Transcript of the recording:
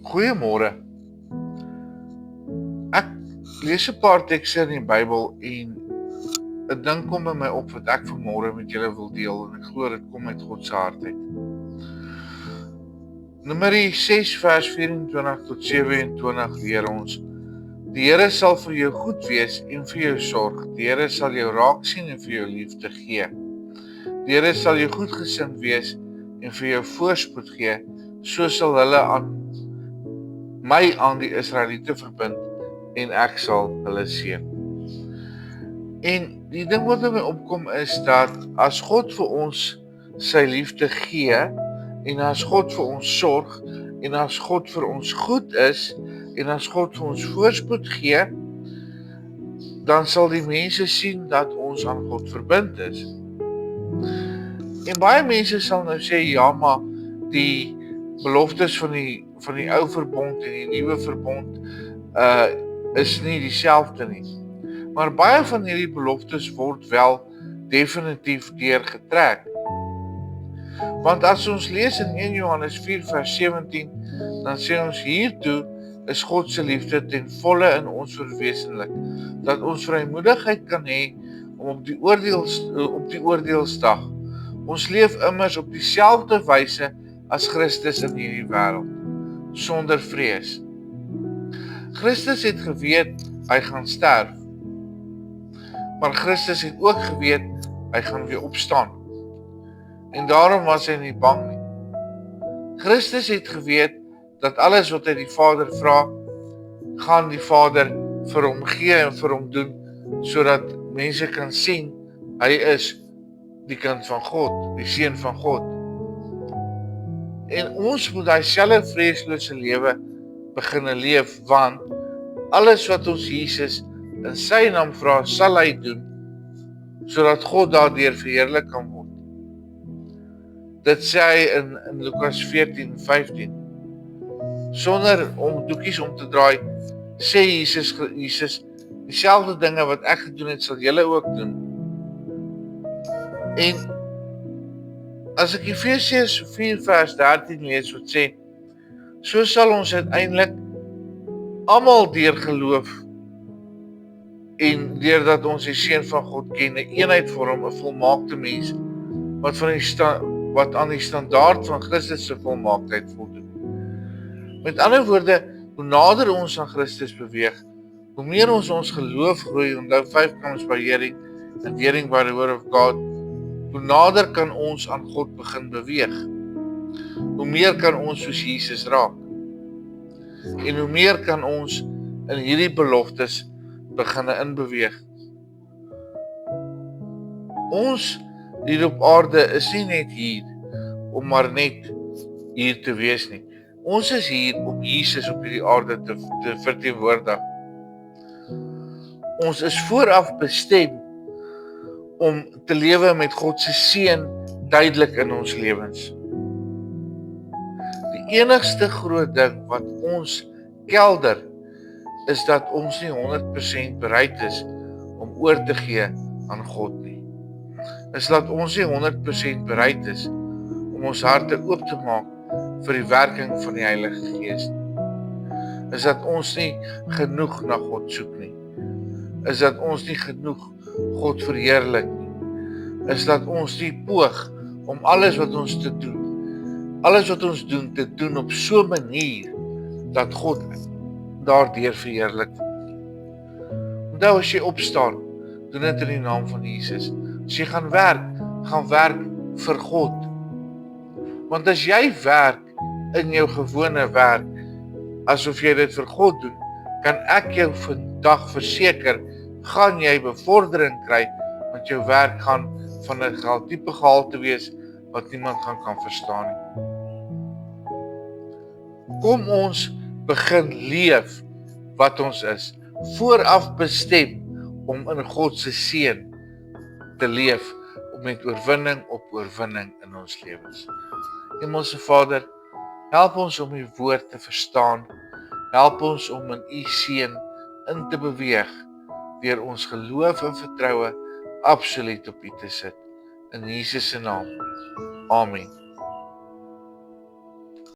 Goeiemôre. Ek lees 'n paar tekste in die Bybel en 'n ding kom in my op wat ek vanmôre met julle wil deel en ek glo dit kom uit God se hart uit. Numeri 6 vers 24 tot 27 leer ons: Die Here sal vir jou goed wees en vir jou sorg. Die Here sal jou raak sien en vir jou liefde gee. Die Here sal jou goedgesind wees en vir jou voorspoed gee. So sal hulle aan die Israeliete verbind en ek sal hulle seën. En die ding wat in my opkom is dat as God vir ons sy liefde gee en as God vir ons sorg en as God vir ons goed is en as God vir ons voorspoed gee, dan sal die mense sien dat ons aan God verbind is. En baie mense sal nou sê, ja, maar die beloftes van die ou verbond en die nuwe verbond is nie dieselfde nie. Maar baie van hierdie beloftes word wel definitief deurgetrek. Want as ons lees in 1 Johannes 4 vers 17, dan sê ons: hiertoe is God se liefde ten volle in ons verwesenlik, dat ons vrymoedigheid kan hê om op die oordeelsdag. Ons leef immers op dieselfde wyse as Christus in hierdie wêreld, sonder vrees. Christus het geweet hy gaan sterf. Maar Christus het ook geweet hy gaan weer opstaan. En daarom was hy nie bang nie. Christus het geweet dat alles wat hy die Vader vra, gaan die Vader vir hom gee en vir hom doen, sodat mense kan sien hy is die kind van God, die seun van God. En ons moet daai selfe vreeslose lewe begin leef, want alles wat ons Jesus in sy naam vra, sal hy doen, sodat God daardeur verheerlik kan word. Dit sê hy in Lukas 14:15. Sonder om doekies om te draai, sê Jesus, dieselfde dinge wat ek gedoen het, sal julle ook doen. En as ek Efesiërs 4 vers 13 lees, wat sê: so sal ons uiteindelik almal deur geloof en deurdat ons die seun van God ken, 'n eenheid vorm, 'n volmaakte mens wat aan die standaard van Christus se volmaaktheid voldoen. Met ander woorde, hoe nader ons aan Christus beweeg, hoe meer ons geloof groei, onthou 5 comes by hearing and hearing by the word of God, hoe nader kan ons aan God begin beweeg. Hoe meer kan ons soos Jesus raak. En hoe meer kan ons in hierdie beloftes begin inbeweeg. Ons hier op aarde is nie net hier om maar net hier te wees nie. Ons is hier om Jesus op hierdie aarde te verteenwoordig. Ons is vooraf bestem om te lewe met God se seën duidelik in ons lewens. Die enigste groot ding wat ons kelder is dat ons nie 100% bereid is om oor te gee aan God nie. Is dat ons nie 100% bereid is om ons harte oop te maak vir die werking van die Heilige Gees nie. Is dat ons nie genoeg na God soek nie. Is dat ons nie genoeg God verheerlik nie. Is dat ons nie poog om alles wat ons doen te doen op so 'n manier dat God daardeur verheerlik word. Onthou, as jy opstaan, doen dit in die naam van Jesus. As jy gaan werk vir God. Want as jy werk in jou gewone werk, asof jy dit vir God doen, kan ek jou vandag verseker, gaan jy bevordering kry, want jou werk gaan van 'n tipe gehalte wees wat niemand kan verstaan nie. Kom ons begin leef wat ons is, vooraf bestem om in God se seën te leef, met oorwinning op oorwinning in ons lewens. Hemelse Vader, help ons om U woord te verstaan, help ons om in U seën in te beweeg, deur ons geloof en vertroue absoluut op U te sit. In Jesus se naam. Amen.